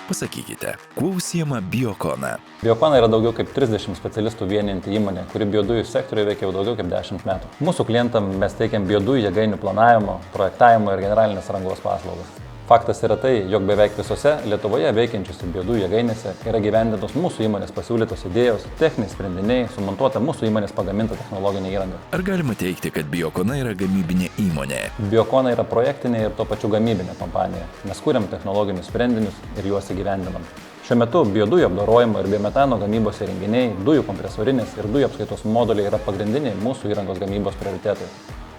Pasakykite, kuo užsiema Biokona? Biokona yra daugiau kaip 30 specialistų vieninti įmonė, kuri biodujų sektoriuje veikia jau daugiau kaip 10 metų. Mūsų klientam mes teikiam biodujų jėgainių planavimo, projektavimo ir generalinės rangos paslaugas. Faktas yra tai, jog beveik visose Lietuvoje veikiančiose biodujų jėgainėse yra gyvendintos mūsų įmonės pasiūlytos idėjos, techniniai sprendiniai, sumontuota mūsų įmonės pagaminta technologinė įranga. Ar galima teigti, kad Biokona yra gamybinė įmonė? Biokona yra projektinė ir tuo pačiu gamybinė kompanija. Mes kūriam technologinius sprendinius ir juos įgyvendinam. Šiuo metu biodujų apdorojimo ir biometano gamybos įrenginiai, dujų kompresorinės ir dujų apskaitos moduliai yra pagrindiniai mūsų įrangos gamybos prioritetai.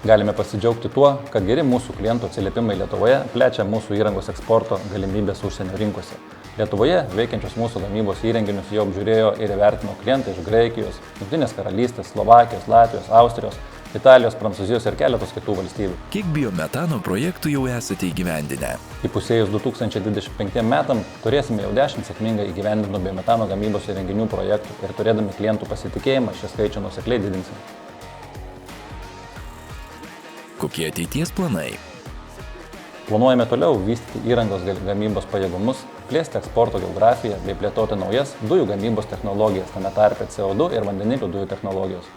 Galime pasidžiaugti tuo, kad geri mūsų klientų atsiliepimai Lietuvoje plečia mūsų įrangos eksporto galimybės užsienio rinkose. Lietuvoje veikiančius mūsų gamybos įrenginius jau apžiūrėjo ir įvertino klientai iš Graikijos, Jungtinės karalystės, Slovakijos, Latvijos, Austrijos, Italijos, Prancūzijos ir keletos kitų valstybių. Kiek biometano projektų jau esate įgyvendinę? Įpusėjus 2025 metam turėsime jau 10 sėkmingai įgyvendintų biometano gamybos įrenginių projektų ir turėdami klientų pasitikėjimą šį skaičių nuosekliai didinsime. Kokie ateities planai? Planuojame toliau vystyti įrangos gamybos pajėgumus, plėsti eksporto geografiją bei plėtoti naujas dujų gamybos technologijas, tame tarpe CO2 ir vandenilio dujų technologijos.